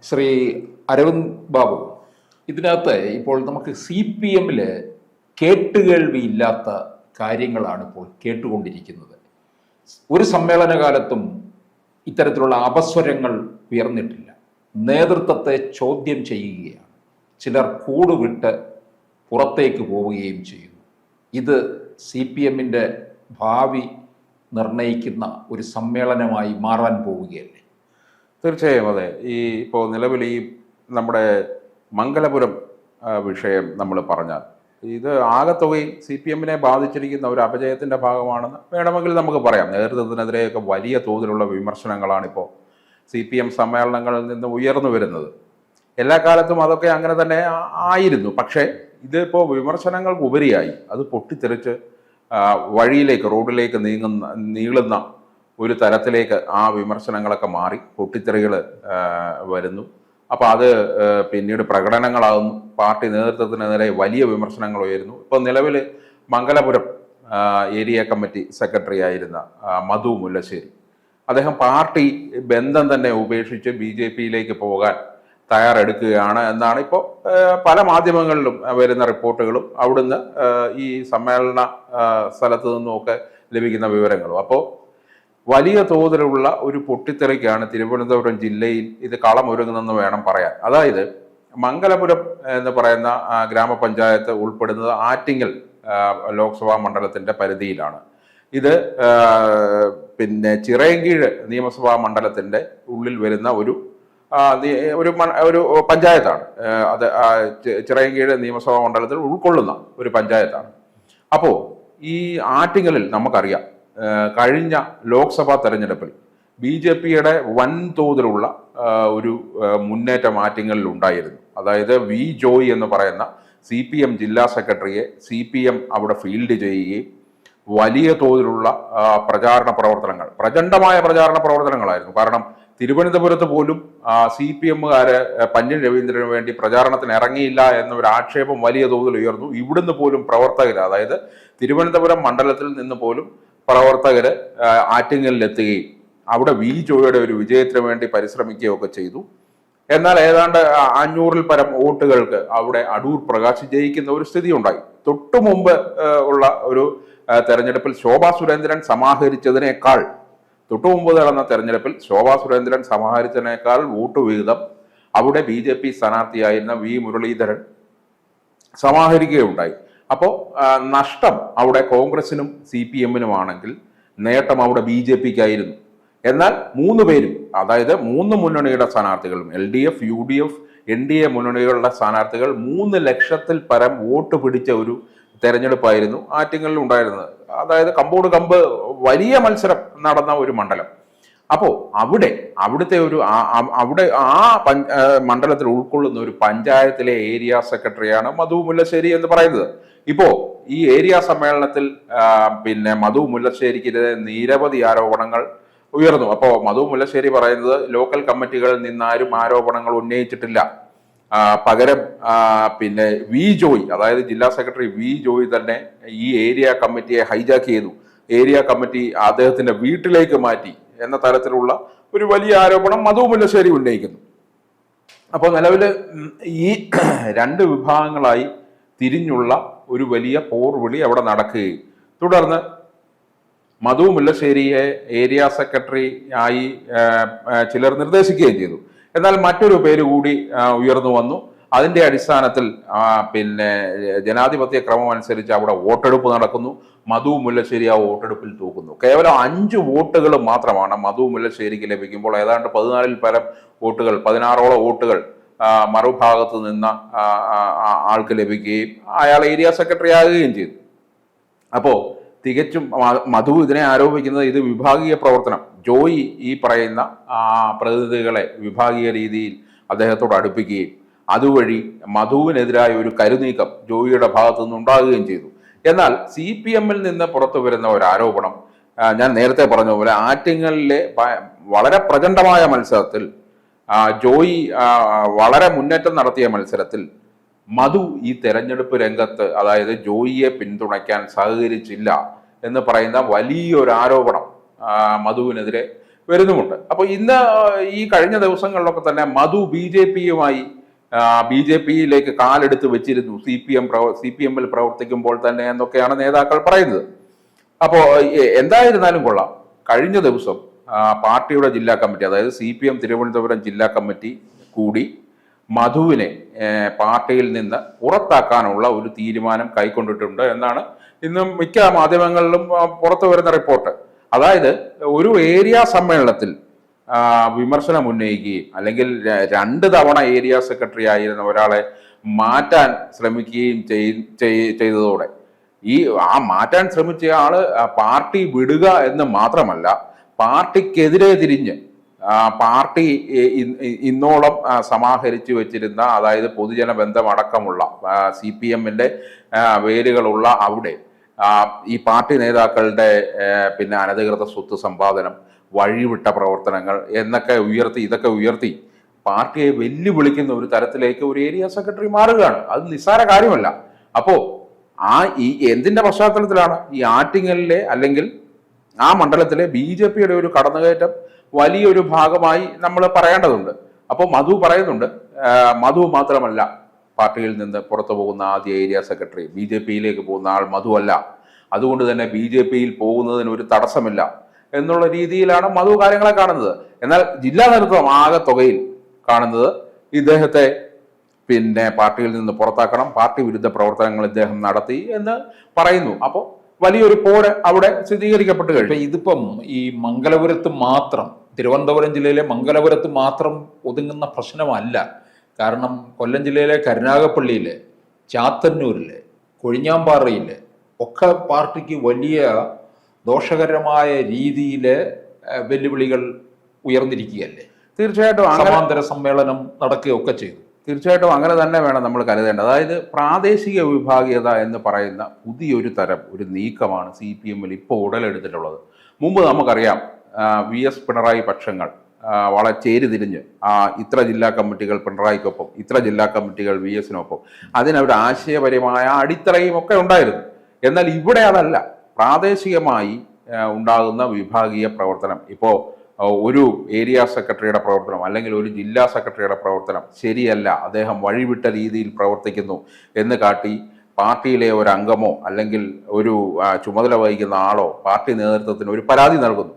ശ്രീ അരവിന്ദ് ബാബു, ഇതിനകത്ത് ഇപ്പോൾ നമുക്ക് CPM കേട്ടുകേൾവിയില്ലാത്ത കാര്യങ്ങളാണ് ഇപ്പോൾ കേട്ടുകൊണ്ടിരിക്കുന്നത്. ഒരു സമ്മേളന കാലത്തും ഇത്തരത്തിലുള്ള അപസ്വരങ്ങൾ ഉയർന്നിട്ടില്ല. നേതൃത്വത്തെ ചോദ്യം ചെയ്യുകയാണ്. ചിലർ കൂടുവിട്ട് പുറത്തേക്ക് പോവുകയും ചെയ്യുന്നു. ഇത് CPM ഭാവി നിർണയിക്കുന്ന ഒരു സമ്മേളനമായി മാറാൻ പോവുകയല്ലേ? തീർച്ചയായും അതെ. ഇപ്പോൾ നിലവിൽ നമ്മുടെ മംഗലപുരം വിഷയം നമ്മൾ പറഞ്ഞാൽ ഇത് ആകത്തുകയിൽ CPM ബാധിച്ചിരിക്കുന്ന ഒരു അപജയത്തിൻ്റെ ഭാഗമാണെന്ന് വേണമെങ്കിൽ നമുക്ക് പറയാം. നേതൃത്വത്തിനെതിരെയൊക്കെ വലിയ തോതിലുള്ള വിമർശനങ്ങളാണ് ഇപ്പോൾ CPM സമ്മേളനങ്ങളിൽ നിന്ന് ഉയർന്നു വരുന്നത്. എല്ലാ കാലത്തും അതൊക്കെ അങ്ങനെ തന്നെ ആയിരുന്നു. പക്ഷേ ഇതിപ്പോൾ വിമർശനങ്ങൾക്ക് ഉപരിയായി അത് പൊട്ടിത്തെറിച്ച് വഴിയിലേക്ക്, റോഡിലേക്ക് നീളുന്ന ഒരു തരത്തിലേക്ക് ആ വിമർശനങ്ങളൊക്കെ മാറി പൊട്ടിത്തെറികൾ വരുന്നു. അപ്പോൾ അത് പിന്നീട് പ്രകടനങ്ങളാകുന്നു. പാർട്ടി നേതൃത്വത്തിനെതിരെ വലിയ വിമർശനങ്ങൾ ഉയരുന്നു. ഇപ്പോൾ നിലവിൽ മംഗലപുരം ഏരിയ കമ്മിറ്റി സെക്രട്ടറി ആയിരുന്ന മധു മുല്ലശ്ശേരി, അദ്ദേഹം പാർട്ടി ബന്ധം തന്നെ ഉപേക്ഷിച്ച് BJPയിലേക്ക് പോകാൻ തയ്യാറെടുക്കുകയാണ് എന്നാണ് ഇപ്പോൾ പല മാധ്യമങ്ങളിലും വരുന്ന റിപ്പോർട്ടുകളും അവിടുന്ന് ഈ സമ്മേളന സ്ഥലത്ത് നിന്നുമൊക്കെ ലഭിക്കുന്ന വിവരങ്ങളും. അപ്പോൾ വലിയ തോതിലുള്ള ഒരു പൊട്ടിത്തെറിക്കാണ് തിരുവനന്തപുരം ജില്ലയിൽ ഇത് കളമൊരുങ്ങുന്നെന്ന് വേണം പറയാൻ. അതായത് മംഗലപുരം എന്ന് പറയുന്ന ഗ്രാമപഞ്ചായത്ത് ഉൾപ്പെടുന്നത് ആറ്റിങ്ങൽ ലോക്സഭാ മണ്ഡലത്തിൻ്റെ പരിധിയിലാണ്. ഇത് പിന്നെ ചിറയൻകീഴ് നിയമസഭാ മണ്ഡലത്തിൻ്റെ ഉള്ളിൽ വരുന്ന ഒരു പഞ്ചായത്താണ്. അത് ചിറയൻകീഴ് നിയമസഭാ മണ്ഡലത്തിൽ ഉൾക്കൊള്ളുന്ന ഒരു പഞ്ചായത്താണ്. അപ്പോൾ ഈ ആറ്റിങ്ങലിൽ നമുക്കറിയാം കഴിഞ്ഞ ലോക്സഭാ തെരഞ്ഞെടുപ്പിൽ BJPയുടെ വൻതോതിലുള്ള ഒരു മുന്നേറ്റം ആറ്റിങ്ങലിൽ ഉണ്ടായിരുന്നു. അതായത് വി ജോയ് എന്ന് പറയുന്ന CPM ജില്ലാ സെക്രട്ടറിയെ CPM അവിടെ ഫീൽഡ് ചെയ്യുകയും വലിയ തോതിലുള്ള പ്രചണ്ഡമായ പ്രചാരണ പ്രവർത്തനങ്ങളായിരുന്നു. കാരണം തിരുവനന്തപുരത്ത് പോലും CPMകാര് പന്ന്യൻ രവീന്ദ്രന് വേണ്ടി പ്രചാരണത്തിന് ഇറങ്ങിയില്ല എന്നൊരു ആക്ഷേപം വലിയ തോതിൽ ഉയർന്നു. ഇവിടുന്ന് പോലും പ്രവർത്തകർ, അതായത് തിരുവനന്തപുരം മണ്ഡലത്തിൽ നിന്ന് പോലും പ്രവർത്തകർ ആറ്റിങ്ങലിലെത്തുകയും അവിടെ വി ജോയുടെ ഒരു വിജയത്തിന് വേണ്ടി പരിശ്രമിക്കുകയൊക്കെ ചെയ്തു. എന്നാൽ ഏതാണ്ട് 500-ൽ പരം വോട്ടുകൾക്ക് അവിടെ അടൂർ പ്രകാശ് ജയിക്കുന്ന ഒരു സ്ഥിതി ഉണ്ടായി. തൊട്ടു മുമ്പ് ഉള്ള ഒരു തെരഞ്ഞെടുപ്പിൽ ശോഭാ സുരേന്ദ്രൻ സമാഹരിച്ചതിനേക്കാൾ നടന്ന തെരഞ്ഞെടുപ്പിൽ ശോഭാ സുരേന്ദ്രൻ സമാഹരിച്ചതിനേക്കാൾ വോട്ട് വിഹിതം അവിടെ BJP സ്ഥാനാർത്ഥിയായിരുന്ന വി മുരളീധരൻ സമാഹരിക്കുകയുണ്ടായി. അപ്പോൾ നഷ്ടം അവിടെ കോൺഗ്രസിനും CPMനുമാണെങ്കിൽ നേട്ടം അവിടെ BJPക്കായിരുന്നു. എന്നാൽ 3 പേരും, അതായത് 3 മുന്നണിയുടെ സ്ഥാനാർത്ഥികളും LDF, UDF, NDA മുന്നണികളുടെ സ്ഥാനാർത്ഥികൾ 3 ലക്ഷത്തിൽ പരം വോട്ട് പിടിച്ച ഒരു തെരഞ്ഞെടുപ്പായിരുന്നു ആറ്റിങ്ങലിൽ ഉണ്ടായിരുന്നത്. അതായത് കമ്പോട് കമ്പ് വലിയ മത്സരം നടന്ന ഒരു മണ്ഡലം. അപ്പോൾ അവിടുത്തെ മണ്ഡലത്തിൽ ഉൾക്കൊള്ളുന്ന ഒരു പഞ്ചായത്തിലെ ഏരിയ സെക്രട്ടറിയാണ് മധു മുല്ലശ്ശേരി എന്ന് പറയുന്നത്. ഇപ്പോ ഈ ഏരിയ സമ്മേളനത്തിൽ പിന്നെ മധു മുല്ലശ്ശേരിക്കെതിരെ നിരവധി ആരോപണങ്ങൾ ഉയർന്നു. അപ്പോൾ മധു മുല്ലശ്ശേരി പറയുന്നത് ലോക്കൽ കമ്മിറ്റികളിൽ നിന്നാരും ആരോപണങ്ങൾ ഉന്നയിച്ചിട്ടില്ല, പകരം പിന്നെ വി ജോയ്, അതായത് ജില്ലാ സെക്രട്ടറി വി ജോയ് തന്നെ ഈ ഏരിയ കമ്മിറ്റിയെ ഹൈജാക്ക് ചെയ്തു, ഏരിയ കമ്മിറ്റി അദ്ദേഹത്തിന്റെ വീട്ടിലേക്ക് മാറ്റി എന്ന തരത്തിലുള്ള ഒരു വലിയ ആരോപണം മധു മുല്ലശ്ശേരി ഉന്നയിക്കുന്നു. അപ്പോൾ നിലവിൽ ഈ 2 വിഭാഗങ്ങളായി തിരിഞ്ഞുള്ള ഒരു വലിയ പോർവിളി അവിടെ നടക്കുകയും തുടർന്ന് മധു മുല്ലശ്ശേരിയെ ഏരിയ സെക്രട്ടറി ആയി ചിലർ നിർദ്ദേശിക്കുകയും ചെയ്തു. എന്നാൽ മറ്റൊരു പേര് കൂടി ഉയർന്നു വന്നു. അതിന്റെ അടിസ്ഥാനത്തിൽ പിന്നെ ജനാധിപത്യ ക്രമം അനുസരിച്ച് അവിടെ വോട്ടെടുപ്പ് നടക്കുന്നു. മധു മുല്ലശ്ശേരി ആ വോട്ടെടുപ്പിൽ തൂക്കുന്നു. കേവലം 5 വോട്ടുകൾ മാത്രമാണ് മധു മുല്ലശ്ശേരിക്ക് ലഭിക്കുമ്പോൾ ഏതാണ്ട് 14-ൽ പരം വോട്ടുകൾ, 16ഓളം വോട്ടുകൾ മറുഭാഗത്ത് നിന്ന ആൾക്ക് ലഭിക്കുകയും അയാൾ ഏരിയ സെക്രട്ടറി ആകുകയും ചെയ്തു. അപ്പോൾ തികച്ചും മധു ഇതിനെ ആരോപിക്കുന്നത് ഇത് വിഭാഗീയ പ്രവർത്തനം, ജോയി ഈ പറയുന്ന പ്രതിനിധികളെ വിഭാഗീയ രീതിയിൽ അദ്ദേഹത്തോട് അടുപ്പിക്കുകയും അതുവഴി മധുവിനെതിരായ ഒരു കരുനീക്കം ജോയിയുടെ ഭാഗത്തു നിന്നുണ്ടാകുകയും ചെയ്തു. എന്നാൽ CPMൽ നിന്ന് പുറത്തു വരുന്ന ഒരു ആരോപണം, ഞാൻ നേരത്തെ പറഞ്ഞ പോലെ ആറ്റിങ്ങലിലെ വളരെ പ്രചണ്ഡമായ മത്സരത്തിൽ ജോയി വളരെ മുന്നേറ്റം നടത്തിയ മത്സരത്തിൽ മധു ഈ തെരഞ്ഞെടുപ്പ് രംഗത്ത്, അതായത് ജോയിയെ പിന്തുണയ്ക്കാൻ സഹകരിച്ചില്ല എന്ന് പറയുന്ന വലിയൊരു ആരോപണം മധുവിനെതിരെ വരുന്നുമുണ്ട്. അപ്പോൾ ഇന്ന് ഈ കഴിഞ്ഞ ദിവസങ്ങളിലൊക്കെ തന്നെ മധു ബി ജെ പിയിലേക്ക് കാലെടുത്ത് വെച്ചിരുന്നു സി പി എമ്മിൽ പ്രവർത്തിക്കുമ്പോൾ തന്നെ എന്നൊക്കെയാണ് നേതാക്കൾ പറയുന്നത്. അപ്പോൾ എന്തായിരുന്നാലും കൊള്ളാം, കഴിഞ്ഞ ദിവസം പാർട്ടിയുടെ ജില്ലാ കമ്മിറ്റി, അതായത് CPM തിരുവനന്തപുരം ജില്ലാ കമ്മിറ്റി കൂടി മധുവിനെ പാർട്ടിയിൽ നിന്ന് പുറത്താക്കാനുള്ള ഒരു തീരുമാനം കൈക്കൊണ്ടിട്ടുണ്ട് എന്നാണ് ഇന്ന് മിക്ക മാധ്യമങ്ങളിലും പുറത്തു വരുന്ന റിപ്പോർട്ട്. അതായത് ഒരു ഏരിയ സമ്മേളനത്തിൽ വിമർശനം ഉന്നയിക്കുകയും അല്ലെങ്കിൽ 2 തവണ ഏരിയ സെക്രട്ടറി ആയിരുന്ന ഒരാളെ മാറ്റാൻ ശ്രമിക്കുകയും ചെയ്തതോടെ മാറ്റാൻ ശ്രമിച്ച ആള് പാർട്ടി വിടുക എന്ന് മാത്രമല്ല, പാർട്ടിക്കെതിരെ തിരിഞ്ഞ് പാർട്ടി ഇന്നോളം സമാഹരിച്ചു വെച്ചിരുന്ന, അതായത് പൊതുജന ബന്ധം അടക്കമുള്ള CPM-ന്റെ വേരുകളുള്ള അവിടെ ഈ പാർട്ടി നേതാക്കളുടെ പിന്നെ അനധികൃത സ്വത്ത് സമ്പാദനം, വഴിവിട്ട പ്രവർത്തനങ്ങൾ ഇതൊക്കെ ഉയർത്തി പാർട്ടിയെ വെല്ലുവിളിക്കുന്ന ഒരു തരത്തിലേക്ക് ഒരു ഏരിയ സെക്രട്ടറി മാറുകയാണ്. അത് നിസ്സാര കാര്യമല്ല. അപ്പോ ഈ എന്തിന്റെ പശ്ചാത്തലത്തിലാണ് ഈ ആറ്റിങ്ങലിലെ അല്ലെങ്കിൽ ആ മണ്ഡലത്തിലെ BJPയുടെ ഒരു കടന്നുകയറ്റം വലിയൊരു ഭാഗമായി നമ്മൾ പറയേണ്ടതുണ്ട്. അപ്പോൾ മധു പറയുന്നുണ്ട്, മധു മാത്രമല്ല പാർട്ടിയിൽ നിന്ന് പുറത്തു പോകുന്ന ആദ്യ ഏരിയ സെക്രട്ടറി, BJPയിലേക്ക് പോകുന്ന ആൾ മധു അല്ല, അതുകൊണ്ട് തന്നെ BJPയിൽ പോകുന്നതിന് ഒരു തടസ്സമില്ല എന്നുള്ള രീതിയിലാണ് മധു കാര്യങ്ങളെ കാണുന്നത്. എന്നാൽ ജില്ലാ നേതൃത്വം ആകെ തുകയിൽ കാണുന്നത് ഇദ്ദേഹത്തെ പിന്നെ പാർട്ടിയിൽ നിന്ന് പുറത്താക്കണം, പാർട്ടി വിരുദ്ധ പ്രവർത്തനങ്ങൾ ഇദ്ദേഹം നടത്തി എന്ന് പറയുന്നു. അപ്പോൾ വലിയൊരു പോര് അവിടെ സ്ഥിരീകരിക്കപ്പെട്ട് കഴിഞ്ഞു. ഇതിപ്പം ഈ മംഗലപുരത്ത് മാത്രം, തിരുവനന്തപുരം ജില്ലയിലെ മംഗലപുരത്ത് മാത്രം ഒതുങ്ങുന്ന പ്രശ്നമല്ല. കാരണം കൊല്ലം ജില്ലയിലെ കരുനാഗപ്പള്ളിയിലെ, ചാത്തന്നൂരിലെ, കൊഴിഞ്ഞാമ്പാറയിലെ ഒക്കെ പാർട്ടിക്ക് വലിയ ദോഷകരമായ രീതിയിൽ വെല്ലുവിളികൾ ഉയർന്നിരിക്കുകയല്ലേ. തീർച്ചയായിട്ടും സമാന്തര സമ്മേളനം നടക്കുകയൊക്കെ ചെയ്തു. തീർച്ചയായിട്ടും അങ്ങനെ തന്നെ വേണം നമ്മൾ കരുതേണ്ടത്. അതായത് പ്രാദേശിക വിഭാഗീയത എന്ന് പറയുന്ന പുതിയൊരു തരം ഒരു നീക്കമാണ് CPM-ൽ ഇപ്പോൾ ഉടലെടുത്തിട്ടുള്ളത്. മുമ്പ് നമുക്കറിയാം VS പിണറായി പക്ഷങ്ങൾ വളരെ ചേരിതിരിഞ്ഞ് ഇത്ര ജില്ലാ കമ്മിറ്റികൾ പിണറായിക്കൊപ്പം, ഇത്ര ജില്ലാ കമ്മിറ്റികൾ VS-നൊപ്പം, അതിനൊരു ആശയപരമായ അടിത്തറയും ഒക്കെ ഉണ്ടായിരുന്നു. എന്നാൽ ഇവിടെ അതല്ല, പ്രാദേശികമായി ഉണ്ടാകുന്ന വിഭാഗീയ പ്രവർത്തനം. ഇപ്പോൾ ഒരു ഏരിയ സെക്രട്ടറിയുടെ പ്രവർത്തനം അല്ലെങ്കിൽ ഒരു ജില്ലാ സെക്രട്ടറിയുടെ പ്രവർത്തനം ശരിയല്ല, അദ്ദേഹം വഴിവിട്ട രീതിയിൽ പ്രവർത്തിക്കുന്നു എന്ന് കാട്ടി പാർട്ടിയിലെ ഒരു അംഗമോ അല്ലെങ്കിൽ ഒരു ചുമതല വഹിക്കുന്ന ആളോ പാർട്ടി നേതൃത്വത്തിന് ഒരു പരാതി നൽകുന്നു.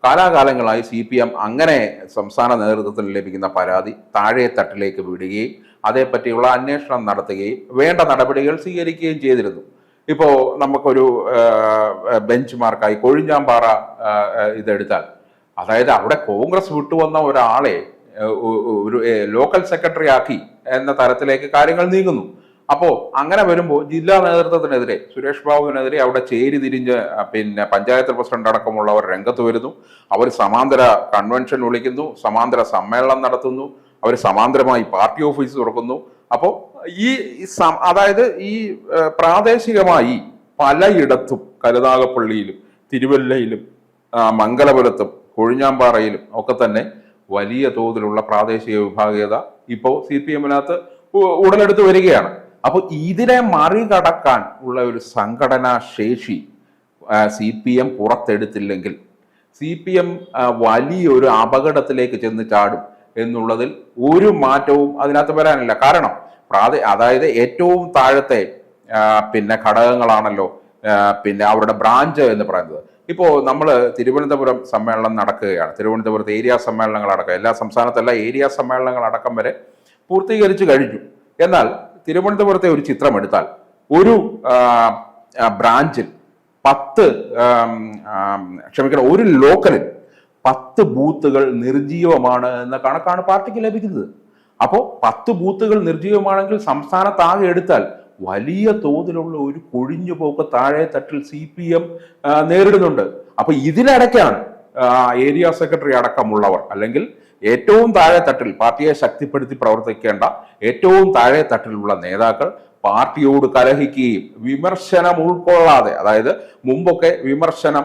കാലാകാലങ്ങളായി CPM അങ്ങനെ സംസ്ഥാന നേതൃത്വത്തിന് ലഭിക്കുന്ന പരാതി താഴെ തട്ടിലേക്ക് വിടുകയും അതേപ്പറ്റിയുള്ള അന്വേഷണം നടത്തുകയും വേണ്ട നടപടികൾ സ്വീകരിക്കുകയും ചെയ്തിരുന്നു. ഇപ്പോൾ നമുക്കൊരു ബെഞ്ച് മാർക്കായി കൊഴിഞ്ഞാമ്പാറ ഇതെടുത്താൽ, അതായത് അവിടെ കോൺഗ്രസ് വിട്ടുവന്ന ഒരാളെ ഒരു ലോക്കൽ സെക്രട്ടറി ആക്കി എന്ന തരത്തിലേക്ക് കാര്യങ്ങൾ നീങ്ങുന്നു. അപ്പോൾ അങ്ങനെ വരുമ്പോൾ ജില്ലാ നേതൃത്വത്തിനെതിരെ, സുരേഷ് ബാബുവിനെതിരെ അവിടെ ചേരിതിരിഞ്ഞ് പിന്നെ പഞ്ചായത്ത് പ്രസിഡന്റ് അടക്കമുള്ളവർ രംഗത്ത് വരുന്നു. അവർ സമാന്തര കൺവെൻഷൻ വിളിക്കുന്നു, സമാന്തര സമ്മേളനം നടത്തുന്നു, അവർ സമാന്തരമായി പാർട്ടി ഓഫീസ് തുറക്കുന്നു. അപ്പോൾ അതായത് ഈ പ്രാദേശികമായി പലയിടത്തും, കരുനാഗപ്പള്ളിയിലും തിരുവല്ലയിലും മംഗലപുരത്തും കൊഴിഞ്ഞാമ്പാറയിലും ഒക്കെ തന്നെ വലിയ തോതിലുള്ള പ്രാദേശിക വിഭാഗീയത ഇപ്പോൾ CPM-നകത്ത് ഉടലെടുത്ത് വരികയാണ്. അപ്പോൾ ഇതിനെ മറികടക്കാൻ ഉള്ള ഒരു സംഘടനാ ശേഷി CPM പുറത്തെടുത്തില്ലെങ്കിൽ CPM വലിയൊരു അപകടത്തിലേക്ക് ചെന്ന് ചാടും എന്നുള്ളതിൽ ഒരു മാറ്റവും അതിനകത്ത് വരാനില്ല. കാരണം അതായത് ഏറ്റവും താഴത്തെ പിന്നെ ഘടകങ്ങളാണല്ലോ പിന്നെ അവരുടെ ബ്രാഞ്ച് എന്ന് പറയുന്നത്. ഇപ്പോൾ നമ്മൾ തിരുവനന്തപുരം സമ്മേളനം നടക്കുകയാണ്, തിരുവനന്തപുരത്ത് ഏരിയ സമ്മേളനങ്ങൾ അടക്കം, എല്ലാ സംസ്ഥാനത്തല്ല ഏരിയ സമ്മേളനങ്ങൾ അടക്കം വരെ പൂർത്തീകരിച്ചു കഴിഞ്ഞു. എന്നാൽ തിരുവനന്തപുരത്തെ ഒരു ചിത്രം എടുത്താൽ ഒരു ബ്രാഞ്ചിൽ ഒരു ലോക്കലിൽ 10 ബൂത്തുകൾ നിർജീവമാണ് എന്ന കണക്കാണ് പാർട്ടിക്ക് ലഭിക്കുന്നത്. അപ്പോൾ 10 ബൂത്തുകൾ നിർജീവമാണെങ്കിൽ സംസ്ഥാനത്താകെ എടുത്താൽ വലിയ തോതിലുള്ള ഒരു കൊഴിഞ്ഞുപോക്ക് താഴെ തട്ടിൽ CPM നേരിടുന്നുണ്ട്. അപ്പൊ ഇതിനിടയ്ക്കാണ് ഏരിയ സെക്രട്ടറി അടക്കമുള്ളവർ അല്ലെങ്കിൽ ഏറ്റവും താഴെ തട്ടിൽ പാർട്ടിയെ ശക്തിപ്പെടുത്തി പ്രവർത്തിക്കേണ്ട ഏറ്റവും താഴെ തട്ടിലുള്ള നേതാക്കൾ പാർട്ടിയോട് കലഹിക്കുകയും വിമർശനം ഉൾക്കൊള്ളാതെ, അതായത് മുമ്പൊക്കെ വിമർശനം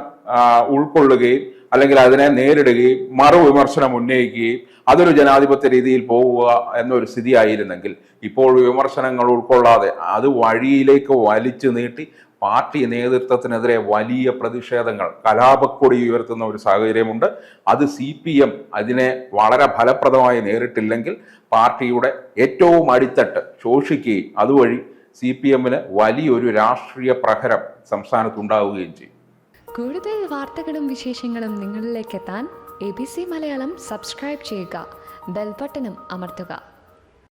ഉൾക്കൊള്ളുകയും അല്ലെങ്കിൽ അതിനെ നേരിടുകയും മറുവിമർശനം ഉന്നയിക്കുകയും അതൊരു ജനാധിപത്യ രീതിയിൽ പോവുക എന്നൊരു സ്ഥിതിയായിരുന്നെങ്കിൽ ഇപ്പോൾ വിമർശനങ്ങൾ ഉൾക്കൊള്ളാതെ അത് വഴിയിലേക്ക് വലിച്ചു നീട്ടി പാർട്ടി നേതൃത്വത്തിനെതിരെ വലിയ പ്രതിഷേധങ്ങൾ, കലാപക്കൊടി ഉയർത്തുന്ന ഒരു സാഹചര്യമുണ്ട്. അത് CPM അതിനെ വളരെ ഫലപ്രദമായി നേരിട്ടില്ലെങ്കിൽ പാർട്ടിയുടെ ഏറ്റവും അടിത്തട്ട് ശോഷിക്കുകയും അതുവഴി CPM-ന് വലിയൊരു രാഷ്ട്രീയ പ്രഹരം സംസ്ഥാനത്തുണ്ടാവുകയും ചെയ്യും. കൂടുതൽ വാർത്തകളും വിശേഷങ്ങളും നിങ്ങളിലേക്ക് എത്താൻ ABC മലയാളം സബ്സ്ക്രൈബ് ചെയ്യുക, ബെൽ ബട്ടണും അമർത്തുക.